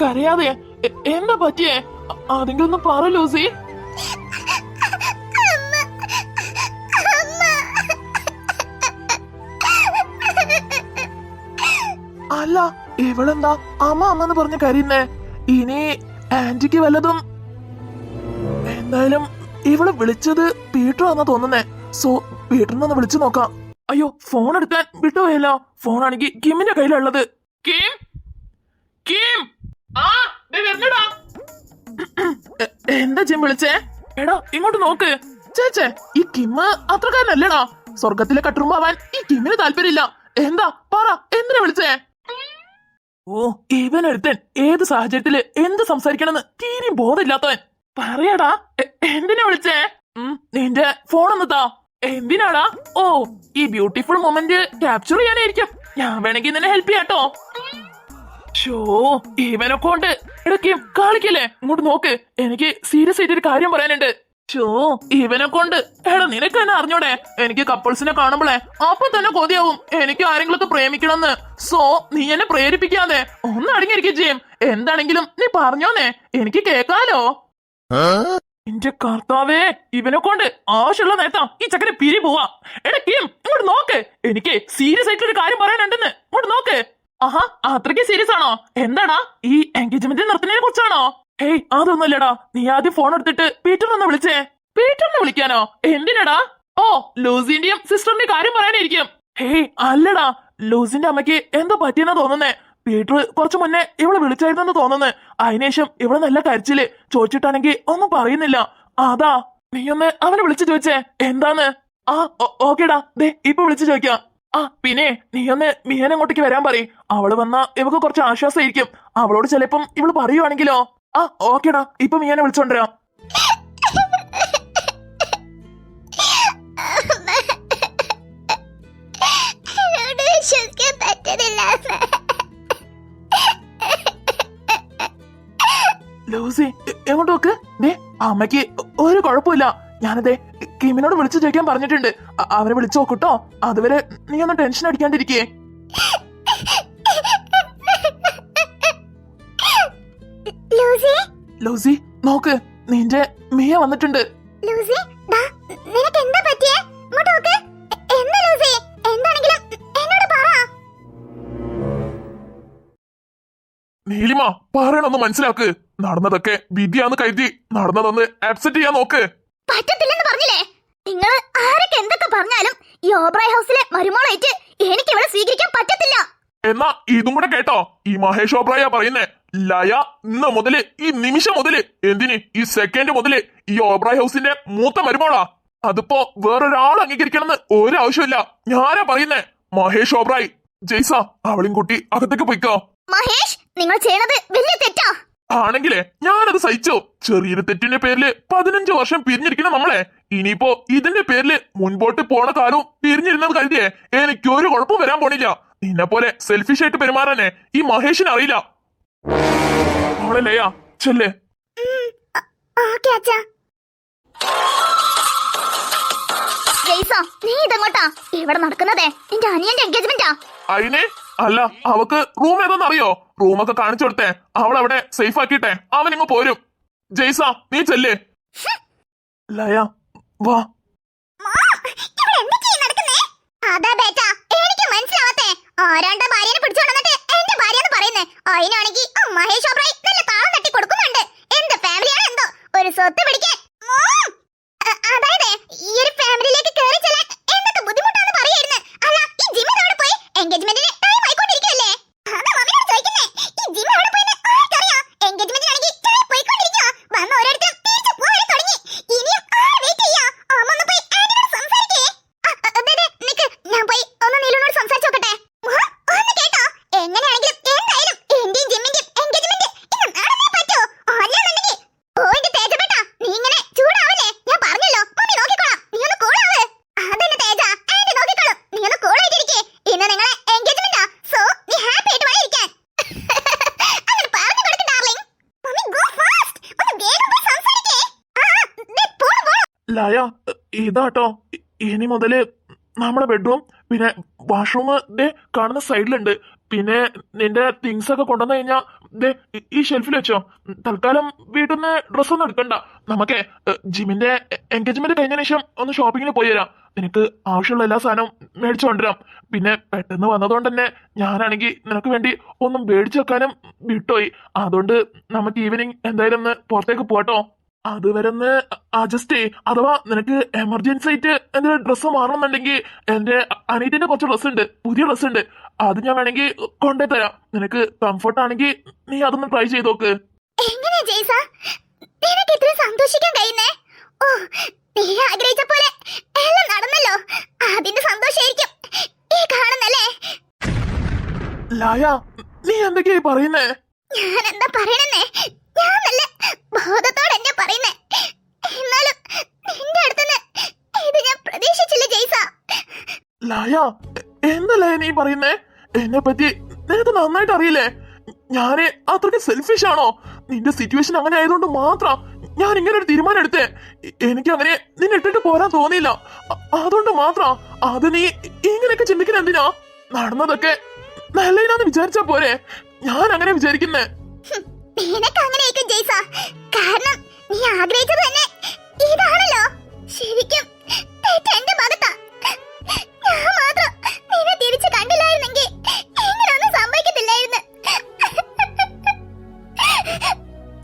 കരയാതെ. എന്താ പറ്റിയേ? അതെങ്കിലും ഒന്ന് പറ ലൂസി. അല്ല, ഇവളെന്താ അമ്മ അമ്മന്ന് പറഞ്ഞ് കരയുന്നേ? ഇനി ആന്റിക്ക് വല്ലതും? എന്തായാലും ഇവള് വിളിച്ചത് പീറ്റർ ആണെന്നാ തോന്നുന്നേ. സോ പീറ്ററിനൊന്ന് വിളിച്ചു നോക്കാം. അയ്യോ, ഫോൺ എടുക്കാൻ വിട്ടുപോയല്ലോ. ഫോണാണെങ്കിൽ കിമ്മിന്റെ കയ്യിലുള്ളത്. Kim, Kim. എന്താ ജിം വിളിച്ചേ? എടാ ഇങ്ങോട്ട് നോക്ക്. ചേച്ചേ, ഈ കിമ്മ് അത്രക്കാരനല്ലടാ. സ്വർഗത്തിലെ കട്ടുറുമ്പാവാൻ ഈ കിമ്മിന് താല്പര്യമില്ല. എന്താ പറ, എന്തിനാ വിളിച്ചേ? ഓ, ഇവനൊരുത്തൻ ഏത് സാഹചര്യത്തില് എന്ത് സംസാരിക്കണമെന്ന് തീരെയും ബോധമില്ലാത്തവൻ. പറയടാ, എന്തിനാ വിളിച്ചേ? നിന്റെ ഫോണൊന്ന് താ. എന്തിനാടാ? ഓ, ഈ ബ്യൂട്ടിഫുൾ മൊമെന്റ് ക്യാപ്ചർ ചെയ്യാനായിരിക്കും. ഞാൻ വേണമെങ്കിൽ നിന്നെ ഹെൽപ്പ് ചെയ്യാട്ടോ. ഷോ, ഇവനെ കൊണ്ട് ഇടയ്ക്ക് കളിക്കല്ലേ. ഇങ്ങോട്ട് നോക്ക്, എനിക്ക് സീരിയസ് ആയിട്ടൊരു കാര്യം പറയാനുണ്ട്. ഷോ, ഇവനെ കൊണ്ട്. എടാ, നിനക്ക് തന്നെ അറിഞ്ഞൂടെ, എനിക്ക് കപ്പിൾസിനെ കാണുമ്പോളെ അപ്പൊ തന്നെ കൊതിയാവും എനിക്ക് ആരെങ്കിലും പ്രേമിക്കണമെന്ന്. സോ നീ എന്നെ പ്രേരിപ്പിക്കാതെ ഒന്ന് അടങ്ങിയിരിക്കും ചെയ്യും. എന്താണെങ്കിലും നീ പറഞ്ഞോന്നേ, എനിക്ക് കേക്കാലോ. എന്റെ കർത്താവേ, ഇവനെ കൊണ്ട് ആവശ്യമുള്ള നേരത്താ ഈ ചക്കനെ പിരി പോവാ. എടാ കിം, ഇങ്ങോട്ട് നോക്ക്, എനിക്ക് സീരിയസ് ആയിട്ടൊരു കാര്യം പറയാനുണ്ടെന്ന്. ഇങ്ങോട്ട് നോക്ക്. ആഹാ, അത്രയ്ക്ക് സീരിയസ് ആണോ? എന്താടാ, ഈ എൻഗേജ്മെന്റ് നടത്തുന്നതിനെ കുറിച്ചാണോ? ഹേയ്, അതൊന്നുമില്ലടാ. നീ ആദ്യം ഫോൺ എടുത്തിട്ട് പീറ്ററിനൊന്ന് വിളിച്ചേ. പീറ്ററിനെ വിളിക്കാനോ? എന്തിനടാ? ഓ, ലൂസിന്റെയും സിസ്റ്ററിന്റെയും കാര്യം പറയാനായിരിക്കും. ഹേയ് അല്ലടാ, ലൂസിന്റെ അമ്മയ്ക്ക് എന്തോ പറ്റിയെന്നാ തോന്നുന്നേ. പീറ്റർ കുറച്ചു മുന്നേ ഇവളെ വിളിച്ചായിരുന്നെന്ന് തോന്നുന്നു. അതിനുശേഷം ഇവള് നല്ല കരച്ചില്. ചോദിച്ചിട്ടാണെങ്കിൽ ഒന്നും പറയുന്നില്ല. അതാ നീ ഒന്ന് അവനെ വിളിച്ചു ചോദിച്ചേ എന്താന്ന്. ആ ഓക്കേടാ, ദേ ഇപ്പൊ വിളിച്ചു ചോദിക്കാം. ആ പിന്നെ നീ ഒന്ന് മിയനെ അങ്ങോട്ടേക്ക് വരാൻ പറയും. അവള് വന്നാ ഇവക്ക് കുറച്ച് ആശ്വാസമായിരിക്കും. അവളോട് ചിലപ്പം ഇവള് പറയുവാണെങ്കിലോ. ആ ഓക്കേടാ, ഇപ്പൊ മിയനെ വിളിച്ചോണ്ടിരാം. ലൂസി, എങ്ങോട്ട് നോക്ക്. ദേ അമ്മയ്ക്ക് ഒരു കുഴപ്പമില്ല. ഞാനതേ കിമിനോട് വിളിച്ചു ചോദിക്കാൻ പറഞ്ഞിട്ടുണ്ട്. അവരെ വിളിച്ചു നോക്കൂട്ടോ. അതുവരെ നീ ഒന്ന് ടെൻഷൻ അടിക്കാണ്ടിരിക്കേ. ലൂസി നോക്ക്, നിന്റെ മിയ വന്നിട്ടുണ്ട്. നീലിമ, പറയണൊന്ന് മനസ്സിലാക്ക്. നടന്നതൊക്കെ വിധിയാന്ന് കരുതി നടന്നതൊന്ന് ആക്സെപ്റ്റ് ചെയ്യാൻ നോക്ക്. പറ്റത്തില്ലെന്ന് പറഞ്ഞില്ലേ? നിങ്ങൾ ആരൊക്കെ എന്തൊക്കെ പറഞ്ഞാലും ഈ ഓബ്രായ് ഹൗസിലെ മരുമോളായിട്ട് എനിക്ക് ഇവിടെ സ്വീകരിക്കാൻ പറ്റത്തില്ല. എന്നാ ഇതും കൂടെ കേട്ടോ. ഈ മഹേഷ് ഓബ്രായ പറയുന്നേ, ലയ ഇന്ന് മുതല്, ഈ നിമിഷം മുതല്, എന്തിന് ഈ സെക്കൻഡ് മുതല് ഈ ഓബ്രായ് ഹൗസിന്റെ മൂത്ത മരുമോളാ. അതിപ്പോ വേറൊരാൾ അംഗീകരിക്കണമെന്ന് ഒരാവശ്യമില്ല. ഞാനാ പറയുന്നേ, മഹേഷ് ഓബ്രായ്. ജയ്സ, അവളും കുട്ടി അകത്തേക്ക് പോയിക്കോ. മഹേഷ്, നിങ്ങൾ ചെയ്യണത് വലിയ തെറ്റാ. ആണെങ്കിലേ ഞാനത് സഹിച്ചു. ചെറിയൊരു തെറ്റിന്റെ പേരില് 15 വർഷം പിരിഞ്ഞിരിക്കുന്ന നമ്മളെ ഇനിയിപ്പോ ഇതിന്റെ പേരില് മുൻപോട്ട് പോണ കാലവും പിരിഞ്ഞിരുന്നത് കരുതിയേ എനിക്കൊരു കുഴപ്പം വരാൻ പോണില്ല. നിന്നെ പോലെ സെൽഫിഷ് ആയിട്ട് പെരുമാറാനേ ഈ മഹേഷിന് അറിയില്ല. അവളെ ലയ ചെല്ലേ. നീ ഇതെങ്ങോട്ടാ? ഇവിടെ നടക്കുന്നതേ നിന്റെ അനിയന്റെ എൻഗേജ്മെന്റാ. അതിനെ അല്ല, അവക്ക് റൂം ഏതാന്ന് അറിയോ? റൂമൊക്കെ കാണിച്ചു കൊടുത്തേ. അവളവിടെ സേഫ് ആക്കിട്ടെ അവനിങ്ങ് പോരും. ജയ്സ, നീ ചെല്ലേ. ലയ വാ. ആരാണ്ട ഭാര്യനെ പിടിച്ചോണ്ടിട്ട് എന്റെ ഭാര്യന്ന് പറയുന്നേ. അതിനാണെങ്കിൽ മഹേഷ് ഓബ്രായ് നല്ല താളം തട്ടി കൊടുക്കുന്നുണ്ട്. എന്ത് ഫാമിലിയാണ് എന്തോ ഒരു സ്വത്ത് പിടിക്കാൻ. അതായത് ഈ ഒരു ഫാമിലിയിലേക്ക് കയറി ചെല്ലാൻ എന്തൊക്കെ ബുദ്ധിമുട്ടാന്ന് പറയായിരുന്നു. അല്ല, ഈ ജിം എവിടെ പോയി? എൻഗേജ്മെന്റിന് ടൈം ആയിക്കൊണ്ടിരിക്കുകയല്ലേ? അതാ മമ്മിയോട് ചോദിക്കുന്നേ, ഈ ജിം എവിടെ പോയി? ആർക്കറിയാം? എൻഗേജ്മെന്റിനാണെങ്കിൽ ടൈം പോയിക്കൊണ്ടിരിക്കുക. വന്ന ഓരോരുത്തരും തിരിച്ചു പോകാൻ തുടങ്ങി. ഇനിയും ആരെ വെയിറ്റ് ചെയ്യാ? അമ്മ ഒന്ന് പോയി ആന്റിയോട് സംസാരിക്കേ. നിക്ക്, ഞാൻ പോയി ഒന്ന് നീലുനോട് സംസാരിച്ചോക്കട്ടെ. ഒന്ന് കേട്ടോ, എങ്ങനെയാണെങ്കിലും എന്തായാലും എന്റെയും ജിമ്മിന്റെയും എൻഗേജ്മെന്റ് ഇന്ന് നടന്നേ പറ്റൂ. അല്ലെന്നുണ്ടെങ്കിൽ പോയിട്ട് തേജപ്പെട്ട നീ ഇങ്ങനെ ചൂടാവല്ലേ. ഞാൻ പറഞ്ഞല്ലോ, മമ്മി നോക്കിക്കോളാം. നീ ഒന്ന് കൂളാവ്. അതന്നെ തേജ, ആന്റി നോക്കിക്കോളും. നീ ഒന്ന് കൂളായിട്ടിരിക്കേ. ഇന്ന് നിങ്ങളെ എൻഗേജ്മെന്റാ. സോ നീ ഹാപ്പി ആയിട്ട് വേണം ഇരിക്കാൻ. അങ്ങനെ പറഞ്ഞു കൊടുക്ക് ഡാർലിംഗ്. Mummy go fast. ഒന്ന് വേഗം പോയി സംസാരിക്കേ. പോണം. ലയ ഇതാട്ടോ, ഇനി മുതല് നമ്മുടെ ബെഡ്റൂം പിന്നെ വാഷ്റൂം കാണുന്ന സൈഡിലുണ്ട്. പിന്നെ നിന്റെ തിങ്സ് ഒക്കെ കൊണ്ടുവന്നു കഴിഞ്ഞാൽ ദേ ഈ ഷെൽഫിൽ വെച്ചോ. തൽക്കാലം വീട്ടിൽ നിന്ന് ഡ്രസ്സൊന്നും എടുക്കണ്ട. നമുക്കേ ജിമിന്റെ എൻഗേജ്മെന്റ് കഴിഞ്ഞ ശേഷം ഒന്ന് ഷോപ്പിങ്ങിന് പോയി തരാം. നിനക്ക് ആവശ്യമുള്ള എല്ലാ സാധനവും മേടിച്ചു കൊണ്ടുവരാം. പിന്നെ പെട്ടെന്ന് വന്നതുകൊണ്ട് തന്നെ ഞാനാണെങ്കിൽ നിനക്ക് വേണ്ടി ഒന്നും മേടിച്ചു വെക്കാനും വിട്ടുപോയി. അതുകൊണ്ട് നമുക്ക് ഈവനിങ് എന്തായാലും ഒന്ന് പുറത്തേക്ക് പോട്ടോ. അതുവരെ ഒന്ന് അഡ്ജസ്റ്റ് ചെയ്. അഥവാ നിനക്ക് എമർജൻസി ആയിട്ട് എന്തെങ്കിലും ഡ്രസ്സ് മാറണമെന്നുണ്ടെങ്കിൽ എന്റെ അനീറ്റിന്റെ കുറച്ച് ഡ്രസ്സ് ഉണ്ട്, പുതിയ ഡ്രസ്സ് ഉണ്ട്. അത് ഞാൻ വേണമെങ്കിൽ കൊണ്ടേ തരാം. നിനക്ക് കംഫർട്ട് ആണെങ്കിൽ നീ അതൊന്ന് ട്രൈ ചെയ്ത് നോക്ക്. എങ്ങനെ ജയ്സ നിനക്ക് ഇത്ര സന്തോഷിക്കാൻ കഴിയുന്നേ? ഓ, നീ ആഗ്രഹിച്ച പോലെ എല്ലാം നടന്നല്ലോ. അതിന്റെ സന്തോഷായിരിക്കും ഈ കാണുന്നല്ലേ. ലായ, നീ എന്തൊക്കെയായി പറയുന്നേ? ഞാൻ എന്താ പറയണെന്നേ, ഞാൻ നല്ല ബോധത്തോടെ എന്നെ പറയുന്നേ. എന്നാലും നിന്റെ അടുത്തുനിന്ന് ഇത് ഞാൻ പ്രതീക്ഷിച്ചില്ല ജയ്സ. ലായ, എന്തല്ലേ നീ പറയുന്നേ? എന്നെ പറ്റി നിനക്ക് നന്നായിട്ട് അറിയില്ലേ? ഞാന് അത്രയ്ക്ക് സെൽഫിഷ് ആണോ? നിന്റെ സിറ്റുവേഷൻ അങ്ങനെ ആയതുകൊണ്ട് മാത്രം ഞാൻ ഇങ്ങനെ ഒരു തീരുമാനം എടുത്തേ. എനിക്ക് അങ്ങനെ നിന്നെ ഇട്ടിട്ട് പോരാൻ തോന്നിയില്ല. അതുകൊണ്ട് മാത്രം. അത് നീ ഇങ്ങനെയൊക്കെ ചിന്തിക്കുന്ന എന്തിനാ? നടന്നതൊക്കെ നല്ലതിനാന്ന് വിചാരിച്ചാ പോരെ? ഞാൻ അങ്ങനെ വിചാരിക്കുന്നേ. നിനക്ക് അങ്ങനെയൊക്കെ ജയ്സ, കാരണം നീ ആഗ്രഹിച്ചത് തന്നെ ഇതാണല്ലോ. ശരിക്കും തെറ്റ് എന്റെ ഭാഗത്താ. ഞാൻ മാത്രം നിന്നെ തിരിച്ചു കണ്ടില്ലായിരുന്നെങ്കിൽ ഇങ്ങനെയൊന്നും സംഭവിക്കത്തില്ലായിരുന്നു.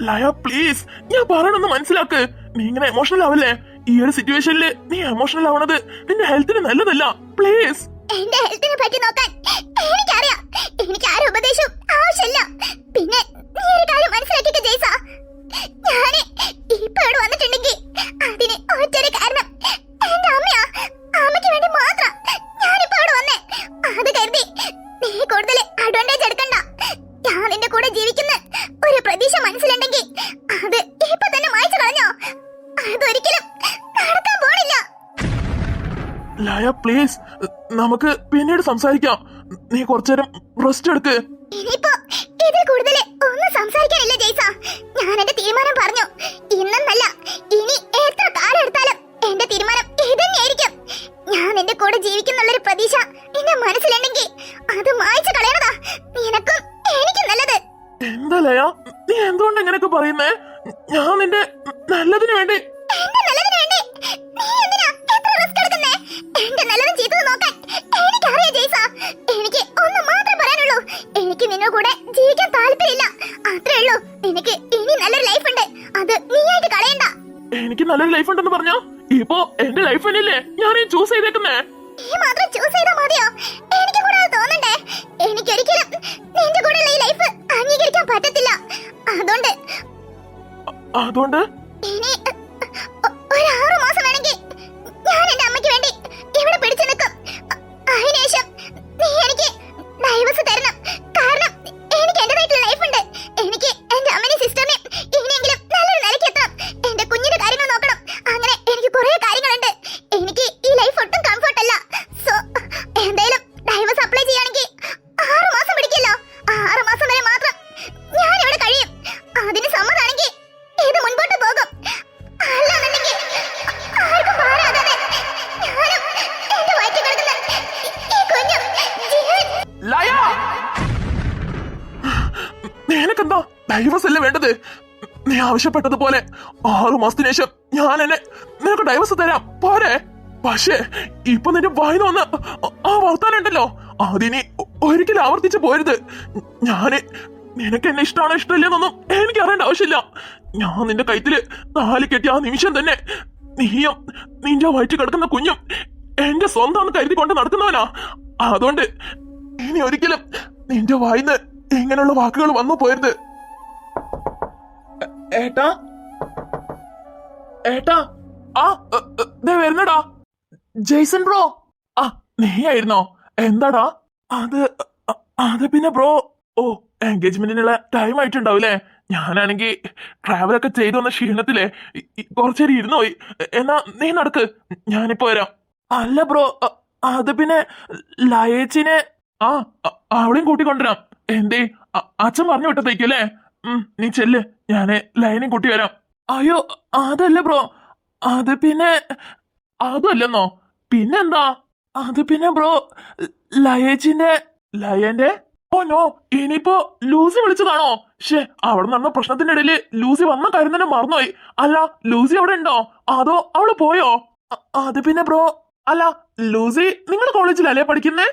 ലയ പ്ലീസ്, ഞാൻ പറയണമെന്ന് മനസ്സിലാക്ക്. നീ ഇങ്ങനെ എമോഷണൽ ആവല്ലേ. ഈ ഒരു സിറ്റുവേഷനിൽ നീ എമോഷണൽ ആവണത് നിന്റെ ഹെൽത്തിന് നല്ലതല്ല. പ്ലീസ്. എന്റെ ഹെൽത്തിനെ പറ്റി നോക്കാൻ എനിക്കറിയാം. എനിക്ക് ആരും ഉപദേശവും ആവശ്യമില്ല. പിന്നെ നീ ഒരു കാര്യം മനസ്സിലാക്കിയിട്ട് ജയ്സ, ഞാന് ഇപ്പൊ ഇവിടെ വന്നിട്ടുണ്ടെങ്കിൽ അതിന് ഒറ്റൊരു കാരണം എന്റെ അമ്മയാ. അമ്മയ്ക്ക് വേണ്ടി മാത്രം ഞാനിപ്പോ ഇവിടെ വന്നേ. അത് കരുതി നീ കൂടുതൽ അഡ്വാൻറ്റേജ് എടുക്കണ്ട. ഞാൻ നിന്റെ കൂടെ ജീവിക്കുന്ന ഒരു പ്രതീക്ഷ മനസ്സിലുണ്ടെങ്കിൽ അത് ഇപ്പൊ തന്നെ മായ്ച്ചു കളഞ്ഞോ. അതൊരിക്കലും നടക്കാൻ പോണില്ല. ലയ പ്ലീസ്, നമുക്ക് പിന്നീട് സംസാരിക്കാം. നീ കുറച്ചേരം റെസ്റ്റ് എടുക്ക്. ഇനിയിപ്പോ ഇതിൽ കൂടുതൽ ഒന്നും സംസാരിക്കാനില്ല ജയ്സ. ഞാൻ എന്റെ തീരുമാനം പറഞ്ഞു. ഇന്നല്ല, ഇനി എത്ര കാലം എടുത്താലും എന്റെ തീരുമാനം ഇതന്നെയായിരിക്കും. ഞാൻ നിന്റെ കൂടെ ജീവിക്കുന്നുള്ളൊരു പ്രതീക്ഷ നിന്റെ മനസ്സിലുണ്ടെങ്കിൽ അത് മായ്ച്ചു കളയണതാ നിനക്കും എനിക്കും നല്ലത്. എന്താ ലയ, നീ എന്തുകൊണ്ട് ഇങ്ങനെയൊക്കെ പറയുന്നേ? ഞാൻ നിന്റെ നല്ലതിന് വേണ്ടി. എന്റെ നല്ലതിന് വേണ്ടി നീ എന്തിനാ എത്ര റിസ്ക് എടുക്കുന്നേ? എന്റെ നല്ലതും ചീത്തതും നോക്കാൻ എനിക്കറിയാം ജയ്സ. എനിക്ക് ഒന്ന് മാത്രം പറയാനുള്ളൂ. എനിക്ക് നിന്നോട് കൂടെ ജീവിക്കാൻ താല്പര്യമില്ല, അത്രേ ഉള്ളൂ. നിനക്ക് ഇനി നല്ലൊരു ലൈഫ് ഉണ്ട്, അത് നീയായിട്ട് കളയണ്ട. എനിക്ക് നല്ലൊരു ലൈഫ് ഉണ്ടെന്ന് പറഞ്ഞോ? ഇപ്പോ എന്റെ ലൈഫ് തന്നെയല്ലേ ഞാൻ ചൂസ് ചെയ്തേക്കുന്നേ. നീ മാത്രം ചൂസ് ചെയ്താൽ മതിയോ? എനിക്ക് കൂടെ അത് തോന്നണ്ടേ? എനിക്കൊരിക്കലും നിന്റെ കൂടെയുള്ള ഈ ലൈഫ് അംഗീകരിക്കാൻ പറ്റത്തില്ല. അതുകൊണ്ട് ഇനി ഒരു 6 മാസം വേണമെങ്കിൽ ഞാൻ എന്റെ അമ്മയ്ക്ക് വേണ്ടി ഇവിടെ പിടിച്ചു നിൽക്കും. അതിനുശേഷം നീ എനിക്ക് ഡൈവേഴ്സ് തരണം. കാരണം എനിക്ക് എന്റേതായിട്ടുള്ള ലൈഫ് ഉണ്ട്. എനിക്ക് എന്റെ അമ്മനെയും സിസ്റ്ററിനെയും ഇനിയെങ്കിലും നല്ലൊരു നിലയ്ക്ക് എത്തണം. എന്റെ കുഞ്ഞിന്റെ കാര്യങ്ങൾ നോക്കണം. അങ്ങനെ എനിക്ക് കുറെ കാര്യങ്ങളുണ്ട്. എനിക്ക് ഈ ലൈഫ് ഒട്ടും കംഫർട്ട് അല്ല. സോ എന്തായാലും ഡൈവേഴ്സ് അപ്ലൈ ചെയ്യുകയാണെങ്കിൽ 6 മാസം പിടിക്കല്ലോ. 6 മാസം വരെ മാത്രം ഞാൻ ഇവിടെ കഴിയും. അതിന് സമ്മതമാണെങ്കിൽ ഇത് മുൻപോട്ട് പോകും. അല്ലാന്നുണ്ടെങ്കിൽ ആർക്കും പാരാകാതെ ഞാനും എന്റെ വയറ്റിൽ കിടക്കുന്ന ഈ കുഞ്ഞും ജീവൻ. ലയ, നിനക്കെന്താ ഡൈവേഴ്സ് അല്ലേ വേണ്ടത്? നീ ആവശ്യപ്പെട്ടതുപോലെ 6 മാസത്തിന് ശേഷം ഞാൻ നിനക്ക് ഡൈവേഴ്സ് തരാം, പോരെ? പക്ഷേ ഇപ്പൊ നിന്റെ വായിന്ന് വന്ന ആ വർത്താനുണ്ടല്ലോ, അതിനി ഒരിക്കലും ആവർത്തിച്ച് പോരുത്. ഞാന് നിനക്ക് എന്നെ ഇഷ്ടമാണോ ഇഷ്ടമില്ലെന്നൊന്നും എനിക്ക് അറിയേണ്ട ആവശ്യമില്ല. ഞാൻ നിന്റെ കഴുത്തില് താലി കെട്ടിയ ആ നിമിഷം തന്നെ നീയും നിന്റെ വയറ്റിൽ കിടക്കുന്ന കുഞ്ഞും എന്റെ സ്വന്തം കരുതി കൊണ്ട് നടക്കുന്നവനാ. അതുകൊണ്ട് ഇനി ഒരിക്കലും നിന്റെ വായിന്ന് ഇങ്ങനെയുള്ള വാക്കുകൾ വന്നു പോരുത്. ഏട്ടാ, ഏട്ടാ, ആ ദേ വരുന്നടാ. Jason bro. ആ, നീയായിരുന്നോ? എന്താടാ? അത് പിന്നെ ബ്രോ, ഓ എൻഗേജ്മെന്റിനുള്ള ടൈം ആയിട്ടുണ്ടാവൂലേ. ഞാനാണെങ്കിൽ ട്രാവലൊക്കെ ചെയ്തു വന്ന ക്ഷീണത്തിലെ കുറച്ചേരി ഇരുന്നു പോയി. എന്നാ നീ നടക്ക്, ഞാനിപ്പോ വരാം. അല്ല ബ്രോ, അത് പിന്നെ ലയേച്ചിനെ അവളെയും കൂട്ടിക്കൊണ്ടുവരാം. എന്തേ, അച്ഛൻ പറഞ്ഞു വിട്ടതേക്കല്ലേ? നീ ചെല്ല്, ഞാന് ലയനെയും കൂട്ടി വരാം. അയ്യോ അതല്ല ബ്രോ, അത് പിന്നെ അതല്ലെന്നോ? പിന്നെന്താ? അത് പിന്നെ ബ്രോ ലയേച്ചിന്റെ ഓ നോ, ഇനിയിപ്പോ ലൂസി വിളിച്ചതാണോ? ഷേ, അവിടെ നടന്ന പ്രശ്നത്തിന്റെ ഇടയില് ലൂസി വന്ന കാര്യം തന്നെ മറന്നുപോയി. അല്ല, ലൂസി അവിടെ ഉണ്ടോ അതോ അവള് പോയോ? അത് പിന്നെ ബ്രോ, അല്ല ലൂസി നിങ്ങളുടെ കോളേജിലല്ലേ പഠിക്കുന്നേ?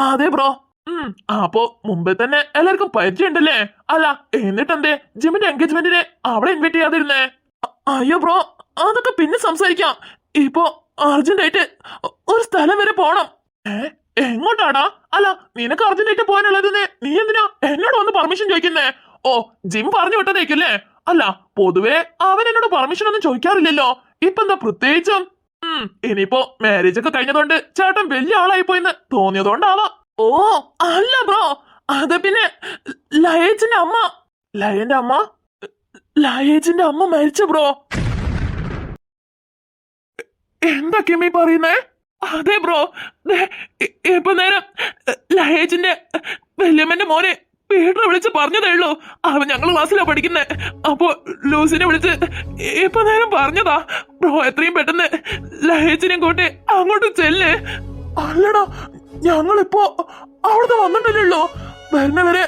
അതെ ബ്രോ. അപ്പോ മുമ്പേ തന്നെ എല്ലാവർക്കും പരിചയമുണ്ടല്ലേ? അല്ല എന്നിട്ടെന്തേ ജിമ്മിന്റെ എൻഗേജ്മെന്റിന് അവിടെ ഇൻവൈറ്റ് ചെയ്യാതിരുന്നേ? അയ്യോ ബ്രോ, അതൊക്കെ പിന്നെ സംസാരിക്കാം. ഇപ്പോ അർജന്റായിട്ട് ഒരു സ്ഥലം വരെ പോണം. എങ്ങോട്ടാടാ? അല്ല നിനക്ക് അർജന്റായിട്ട് പോകാനുള്ളതെന്ന് നീ എന്തിനാ എന്നോട് വന്ന് പെർമിഷൻ ചോദിക്കുന്നേ? ഓ, ജിം പറഞ്ഞു വിട്ടതേക്കല്ലേ? അല്ല പൊതുവേ അവൻ എന്നോട് പെർമിഷൻ ഒന്നും ചോദിക്കാറില്ലല്ലോ. ഇപ്പൊ എന്താ പ്രത്യേകിച്ചും? ഇനിയിപ്പോ മാരേജ് ഒക്കെ കഴിഞ്ഞതുകൊണ്ട് ചേട്ടൻ വലിയ ആളായി പോയിന്ന് തോന്നിയതുകൊണ്ടാവാം. ഓ അല്ല ബ്രോ, അത് പിന്നെ ലയേജിന്റെ അമ്മ. ലയേജിന്റെ അമ്മ മരിച്ചു ബ്രോ. എന്താ കിമ്മി പറയുന്നേ? അതെ ബ്രോ, ഇപ്പൊ നേരം ലയേജിന്റെ വല്യമ്മന്റെ മോനെ പീറ്റർ വിളിച്ച് പറഞ്ഞതേ ഉള്ളൂ. അവൻ ഞങ്ങള് ക്ലാസ്സിലാ പഠിക്കുന്നേ. അപ്പൊ ലൂസിനെ വിളിച്ച് ഇപ്പൊ നേരം പറഞ്ഞതാ. ബ്രോ എത്രയും പെട്ടെന്ന് ലയേജിനെയും കൂട്ടി അങ്ങോട്ട് ചെല്ല്. അല്ലടാ, ഞങ്ങളിപ്പോ അവിടുന്ന് വന്നിട്ടില്ലല്ലോ. വരുന്നവരെ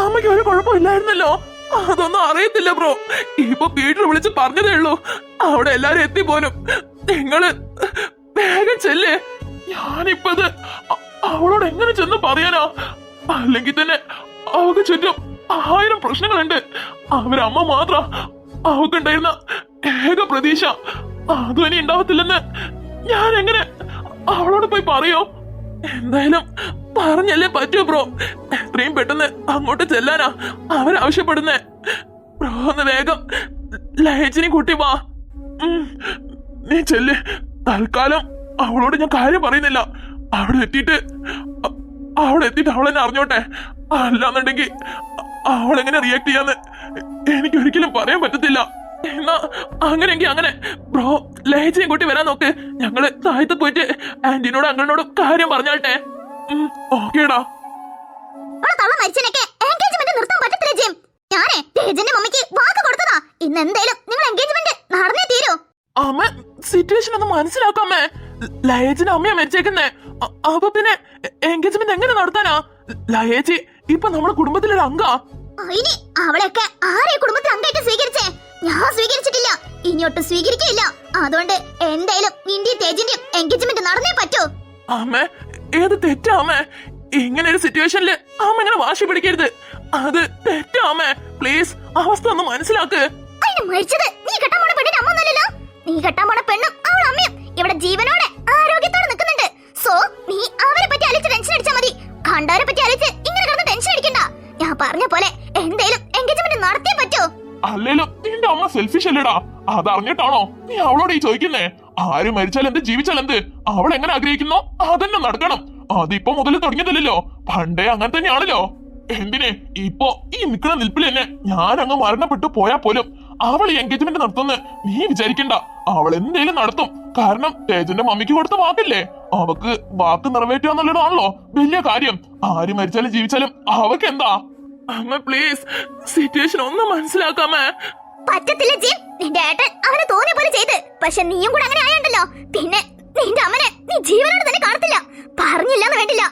അമ്മയ്ക്ക് ഒരു കുഴപ്പമില്ലായിരുന്നല്ലോ. അതൊന്നും അറിയത്തില്ല ബ്രോ. ഇപ്പൊ പീറ്റർ വിളിച്ച് പറഞ്ഞതേ ഉള്ളൂ. അവിടെ എല്ലാരും എത്തിപ്പോലും. നിങ്ങള് വേഗം ചെല്ലേ. ഞാനിപ്പത് അവളോട് എങ്ങനെ ചെന്ന് പറയാനാ? അല്ലെങ്കിൽ തന്നെ അവക്ക് ചുറ്റും 1000 പ്രശ്നങ്ങളുണ്ട്. അവരമ്മ മാത്ര അവക്കുണ്ടായിരുന്ന ഏക പ്രതീക്ഷ. അതും ഇനി ഉണ്ടാവത്തില്ലെന്ന് ഞാൻ എങ്ങനെ അവളോട് പോയി പറയോ? എന്തായാലും പറഞ്ഞല്ലേ പറ്റൂ ബ്രോ. എത്രയും പെട്ടെന്ന് അങ്ങോട്ട് ചെല്ലാനാ അവരാവശ്യപ്പെടുന്നേ. ബ്രോ ഒന്ന് വേഗം ലയേജിനെ കൂട്ടി വാ. നീ ചെല്ല്. തൽക്കാലം അവളോട് ഞാൻ കാര്യം പറയുന്നില്ല. അവിടെ എത്തിയിട്ട് അവളെന്നെ അറിഞ്ഞോട്ടെ. അല്ലാന്നുണ്ടെങ്കിൽ അവളെങ്ങനെ റിയാക്ട് ചെയ്യാന്ന് എനിക്ക് ഒരിക്കലും പറയാൻ പറ്റത്തില്ല. എന്നാ അങ്ങനെയെങ്കിൽ അങ്ങനെ. ബ്രോ ലയേജിനെ കൂട്ടി വരാൻ നോക്ക്. ഞങ്ങള് താഴത്ത് പോയിട്ട് ആന്റിനോടും അങ്കിളിനോടും കാര്യം പറഞ്ഞാട്ടെ. ഓക്കേടാ. നിർത്താൻ പറ്റത്തില്ല ജിം. ഞാനേ തേജന്റെ മമ്മിക്ക് വാക്ക് കൊടുത്തതാ. ഇന്ന് എന്തായാലും നിങ്ങൾ എൻഗേജ്മെന്റ് നടന്നേ തീരൂ. അമ്മ സിറ്റുവേഷൻ ഒന്ന് മനസ്സിലാക്കാമേ. ലയേജിന്റെ അമ്മയാ മരിച്ചേക്കുന്നേ. അപ്പൊ പിന്നെ എൻഗേജ്മെന്റ് എങ്ങനെ നടത്താനാ? ലയേജി ഇപ്പൊ നമ്മുടെ കുടുംബത്തിലൊരു അംഗാ. ഇനി അവളെയൊക്കെ ആരെ കുടുംബത്തിൽ അംഗമായിട്ട് സ്വീകരിച്ചേ? ഞാൻ സ്വീകരിച്ചിട്ടില്ല, ഇനിയൊട്ടും സ്വീകരിക്കില്ല. അതുകൊണ്ട് എന്തായാലും നിന്റെയും തേജിന്റെയും എൻഗേജ്മെന്റ് നടന്നേ പറ്റൂ. അമ്മ ഏത് തെറ്റാ അമ്മ? ഇങ്ങനെ ഒരു സിറ്റുവേഷനില് അമ്മ ഇങ്ങനെ വാശി പിടിക്കരുത്. അത് തെറ്റാ അമ്മ. പ്ലീസ് അവസ്ഥ ഒന്ന് മനസ്സിലാക്ക്. അതിന് മരിച്ചത് നീ കെട്ടാൻ പോണ പെണ്ണിന്റെ അമ്മ ഒന്നല്ലല്ലോ. നീ കെട്ടാൻ പോണ പെണ്ണും അവൾ അമ്മയും ഇവിടെ ജീവനോടെ ആരോഗ്യത്തോടെ നിൽക്കുന്നുണ്ട്. സോ നീ അവരെ പറ്റി ആലോചിച്ച് ടെൻഷൻ അടിച്ചാ മതി. കണ്ടവരെ പറ്റി ആലോചിച്ച് ഇങ്ങനെ കിടന്ന് ടെൻഷൻ അടിക്കണ്ട. ഞാൻ പറഞ്ഞ പോലെ എന്തായാലും എൻഗേജ്മെന്റ് നടത്തിയേ പറ്റൂ. അല്ലേലും നിന്റെ അമ്മ സെൽഫിഷ് അല്ലേടാ. അതറിഞ്ഞിട്ടാണോ നീ അവളോട് ഈ ചോദിക്കുന്നേ? ആര് മരിച്ചാൽ എന്ത് ജീവിച്ചാൽ എന്ത് അവൾ എങ്ങനെ ആഗ്രഹിക്കുന്നോ അതന്നെ നടക്കണം. അതിപ്പോ മുതൽ തുടങ്ങിയതല്ലോ, പണ്ടേ അങ്ങനെ തന്നെയാണല്ലോ. എന്തിനെ ഇപ്പോ ഈ നിൽക്കുന്ന നിൽപ്പിൽ തന്നെ ഞാൻ അങ്ങ് മരണപ്പെട്ടു പോയാ പോലും അവൾ ഈ എൻഗേജ്മെന്റ് നടത്തുന്ന നീ വിചാരിക്കണ്ട. അവൾ എന്തേലും നടത്തും. കാരണം തേജന്റെ മമ്മിക്ക് കൊടുത്ത വാക്കല്ലേ. അവക്ക് വാക്ക് നിറവേറ്റുക എന്നുള്ളതാണല്ലോ വലിയ കാര്യം. ആര് മരിച്ചാലും ജീവിച്ചാലും അവക്ക് എന്താ? അമ്മ പ്ലീസ് സിറ്റുവേഷൻ ഒന്ന് മനസ്സിലാക്കാമേ. പറ്റത്തില്ല ജിം. നിന്റെ ഏട്ടൻ അവനെ തോന്നിയ പോലെ ചെയ്ത്. പക്ഷെ നീയും കൂടെ അങ്ങനെ ആയണ്ടല്ലോ. പിന്നെ നിന്റെ അമ്മനെ നീ ജീവനോട് തന്നെ കാണത്തില്ല. പറഞ്ഞില്ലെന്ന് വേണ്ടില്ല.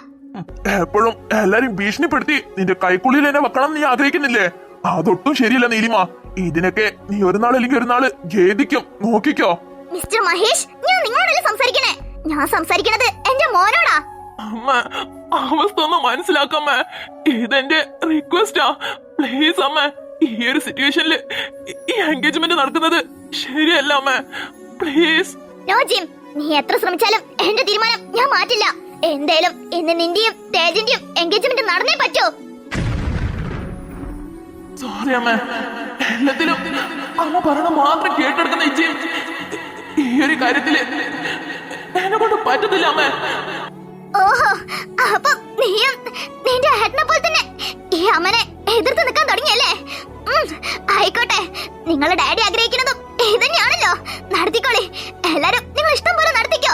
എപ്പോഴും എല്ലാരും ഭീഷണിപ്പെടുത്തി നിന്റെ കൈക്കുള്ളിൽ എന്നെ വെക്കണം നീ ആഗ്രഹിക്കുന്നില്ലേ? അതൊട്ടും ശരിയല്ല നീലിമ. ഇതിനൊക്കെ നീ ഒരു നാൾ അല്ലെങ്കിൽ ഒരു നാള് ഖേദിക്കും. നോക്കിക്കോ. മിസ്റ്റർ മഹേഷ്, ഞാൻ നിങ്ങളോടല്ലേ സംസാരിക്കണേ? ഞാൻ സംസാരിക്കണത് എന്റെ മോനോടാ. അമ്മ അവസ്ഥ ഒന്ന് മനസ്സിലാക്കമ്മ. ഇതെന്റെ റിക്വസ്റ്റാ. പ്ലീസ് അമ്മ, ഈ ഒരു സിറ്റുവേഷനിൽ ഈ എൻഗേജ്മെന്റ് നടക്കുന്നത് ശരിയല്ല അമ്മ. പ്ലീസ്. നോ ജിം, നീ എത്ര ശ്രമിച്ചാലും എന്റെ തീരുമാനം ഞാൻ മാറ്റില്ല. എന്തായാലും ഇന്ന് നിന്റെയും തേജിന്റെയും എൻഗേജ്മെന്റ് നടന്നേ പറ്റൂ. സോറി അമ്മ. എല്ലാത്തിലും അമ്മ പറയണ മാത്രം കേട്ടെടുക്കുന്ന ഈ ഒരു കാര്യത്തില് എന്നെ കൊണ്ട് പറ്റത്തില്ല അമ്മ. ഓഹോ, അപ്പൊ നീയും നിന്റെ ഏട്ടനെ പോലെ തന്നെ ഈ അമ്മനെ എതിർത്ത് നിൽക്കാൻ തുടങ്ങിയല്ലേ? ആയിക്കോട്ടെ, നിങ്ങളുടെ ഡാഡി ആഗ്രഹിക്കുന്നതും ഇതന്നെയാണല്ലോ. നടത്തിക്കോളി. എല്ലാരും നിങ്ങൾ ഇഷ്ടം പോലെ നടത്തിക്കോ.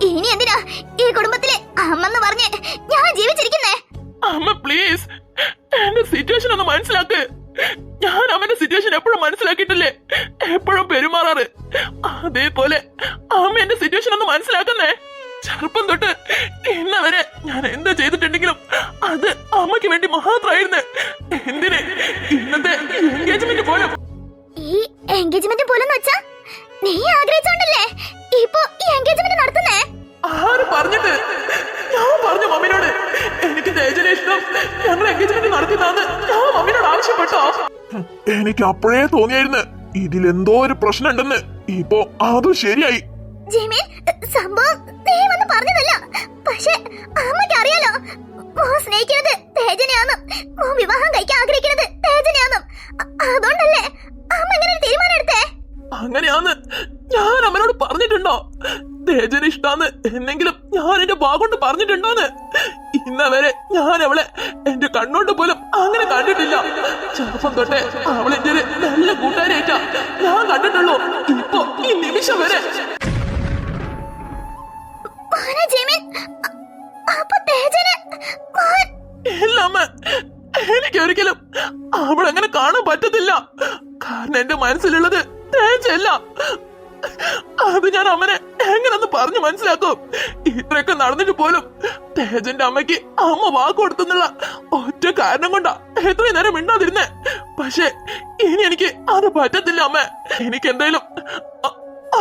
ഇനി എന്തിനാ ഈ കുടുംബത്തിലെ അമ്മന്ന് പറഞ്ഞ് ഞാൻ ജീവിച്ചിരിക്കുന്നേ? അമ്മ പ്ലീസ് എന്റെ സിറ്റുവേഷൻ ഒന്ന് മനസ്സിലാക്ക്. ഞാൻ അവന്റെ സിറ്റുവേഷൻ എപ്പോഴും മനസ്സിലാക്കിയിട്ടില്ലേ എപ്പോഴും പെരുമാറാറ്. അതേപോലെ അമ്മ എന്റെ സിറ്റുവേഷൻ ഒന്ന് മനസ്സിലാക്കുന്നേ. ചെറുപ്പം തൊട്ട് ഇന്ന് വരെ ഞാൻ എന്താ ചെയ്തിട്ടുണ്ടെങ്കിലും അത് അമ്മയ്ക്ക് വേണ്ടി മാത്രമായിരുന്നു. എന്തിന് ഇന്നത്തെ എൻഗേജ്മെന്റ് പോലും. ഈ എൻഗേജ്മെന്റ് പോലും വെച്ചാ നീ ആഗ്രഹിച്ചോണ്ടല്ലേ ഇപ്പൊ ഈ എൻഗേജ്മെന്റ് നടത്തുന്നേ? ആര് പറഞ്ഞിട്ട്? ഞാൻ പറഞ്ഞു മമ്മിനോട് എനിക്ക് തേജനെ ഇഷ്ടം, ഞങ്ങൾ എൻഗേജ്മെന്റ് നടത്തിയതാന്ന് ഞാൻ മമ്മിനോട് ആവശ്യപ്പെട്ടോ. എനിക്ക് അപ്പോഴേ തോന്നിയായിരുന്നു ഇതിലെന്തോ ഒരു പ്രശ്നം ഉണ്ടെന്ന്. ഇപ്പൊ അതും ശരിയായി. ജിമിൻ, സംഭവം നീ വന്ന് പറഞ്ഞതല്ല. പക്ഷെ അമ്മയ്ക്ക് അറിയാലോ മോൻ സ്നേഹിക്കുന്നത് തേജനെയാന്നും മോൻ വിവാഹം കഴിക്കാൻ ആഗ്രഹിക്കുന്നത് തേജനെയാന്നും. അതുകൊണ്ടല്ലേ അമ്മ ഇങ്ങനെ ഒരു തീരുമാനം എടുത്തേ? അങ്ങനെയാന്ന് ഞാൻ അമ്മനോട് പറഞ്ഞിട്ടുണ്ടോ? തേജന് ഇഷ്ടാന്ന് എന്നെങ്കിലും ഞാൻ എന്റെ വാഗൊണ്ട് പറഞ്ഞിട്ടുണ്ടോന്ന്? ഇന്നവരെ ഞാൻ അവളെ എന്റെ കണ്ണോണ്ട് പോലും അങ്ങനെ കണ്ടിട്ടില്ല. ചെറുപ്പം തൊട്ടേ അവളെന്റെ ഒരു നല്ല കൂട്ടുകാരായിട്ടാ ഞാൻ കണ്ടിട്ടുള്ളൂ. ഇപ്പൊ ഈ നിമിഷം വരെ. ഇല്ല അമ്മ, എനിക്കൊരിക്കലും അവളെങ്ങനെ കാണാൻ പറ്റത്തില്ല. കാരണം എന്റെ മനസ്സിലുള്ളത് തേജയല്ല. അത് ഞാൻ അമ്മനെ എങ്ങനെന്ന് പറഞ്ഞു മനസ്സിലാക്കും? ഇത്രയൊക്കെ നടന്നിട്ട് പോലും തേജന്റെ അമ്മയ്ക്ക് അമ്മ വാക്ക് കൊടുത്തെന്നുള്ള ഒറ്റ കാരണം കൊണ്ടാ എത്രയും നേരം മിണ്ടാതിരുന്നേ. പക്ഷെ ഇനി എനിക്ക് അത് പറ്റത്തില്ല അമ്മ. എനിക്ക് എന്തായാലും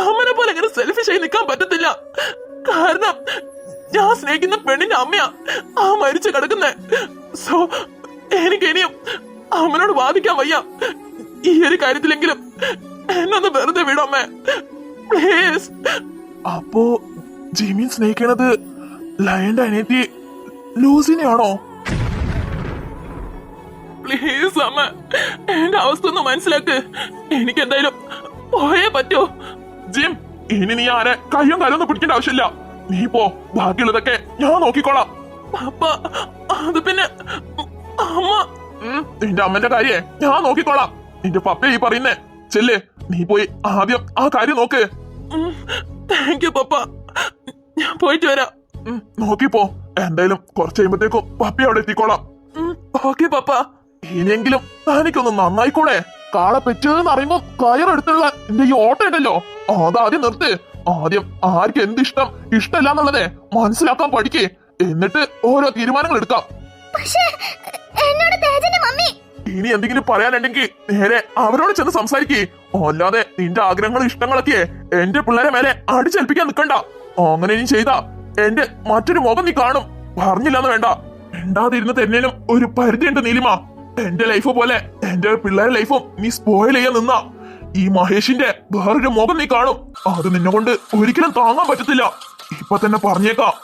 അമ്മനെ പോലെ എങ്ങനെ സെൽഫിഷായി നിൽക്കാൻ പറ്റത്തില്ല. കാരണം ഞാൻ സ്നേഹിക്കുന്ന പെണ്ണിന്റെ അമ്മയാ ആ മരിച്ചു കിടക്കുന്നേ. സോ എനിക്ക് ഇനിയും അമ്മനോട് വാദിക്കാൻ വയ്യ. ഈ ഒരു കാര്യത്തിലെങ്കിലും എന്നൊന്ന് വെറുതെ വിടമ്മേ പ്ലീസ്. അപ്പോ ജിമിൻ സ്നേഹിക്കണത് ലയന്റെ അനിയത്തി ലൂസിനെയാണോ? പ്ലീസ് അമ്മ, എന്റെ അവസ്ഥ ഒന്ന് മനസ്സിലാക്ക്. എനിക്ക് എന്തായാലും പോയേ പറ്റൂ. ജിം, ഇനി നീ ആരെ കയ്യും കാലൊന്നും പിടിക്കേണ്ട ആവശ്യമില്ല. നീ പോ, ബാക്കിയുള്ളതൊക്കെ ഞാൻ നോക്കിക്കോളാം. അപ്പ അത് പിന്നെ അമ്മ. നിന്റെ അമ്മന്റെ കാര്യേ ഞാൻ നോക്കിക്കോളാം. നിന്റെ പപ്പ ഈ പറയുന്നേ. ചെല്ലേ, നീ പോയി ആദ്യം ആ കാര്യം നോക്ക്. താങ്ക് യു പപ്പ, ഞാൻ പോയിട്ട് വരാം. നോക്കിപ്പോ, എന്തായാലും കുറച്ച് കഴിയുമ്പത്തേക്കും പപ്പ അവിടെ എത്തിക്കോളാം. ഓക്കെ പപ്പ. ഇനിയെങ്കിലും തനിക്കൊന്ന് നന്നായിക്കോളെ. കാളെ പറ്റുമെന്ന് അറിയുമ്പോ കയറെടുത്തുള്ള എന്റെ ഈ ഓട്ടം ഉണ്ടല്ലോ, അതാദ്യം നിർത്ത്. ആദ്യം ആർക്ക് എന്ത് ഇഷ്ടം ഇഷ്ടമല്ല എന്നുള്ളതേ മനസ്സിലാക്കാൻ പഠിക്കേ. എന്നിട്ട് ഓരോ തീരുമാനങ്ങൾ എടുക്കാം. ഇനി എന്തെങ്കിലും പറയാനുണ്ടെങ്കിൽ നേരെ അവരോട് ചെന്ന് സംസാരിക്കേ. അല്ലാതെ നിന്റെ ആഗ്രഹങ്ങളും ഇഷ്ടങ്ങളൊക്കെ എന്റെ പിള്ളേരെ മേലെ അടിച്ചേൽപ്പിക്കാൻ നിക്കണ്ട. അങ്ങനെ നീ ചെയ്താ എന്റെ മറ്റൊരു മുഖം നീ കാണും. പറഞ്ഞില്ലെന്ന് വേണ്ട. മിണ്ടാതിരുന്ന് തരുന്നതിനും ഒരു പരിധിയുണ്ട് നീലിമ. എന്റെ ലൈഫ് പോലെ എന്റെ പിള്ളേരെ ലൈഫും നീ സ്പോയിൽ ചെയ്യാൻ നിന്നാ ഈ മഹേഷിന്റെ വേറൊരു മുഖം നീ കാണും. അത് നിന്നെ കൊണ്ട് ഒരിക്കലും താങ്ങാൻ പറ്റത്തില്ല. ഇപ്പൊ തന്നെ പറഞ്ഞേക്കാം.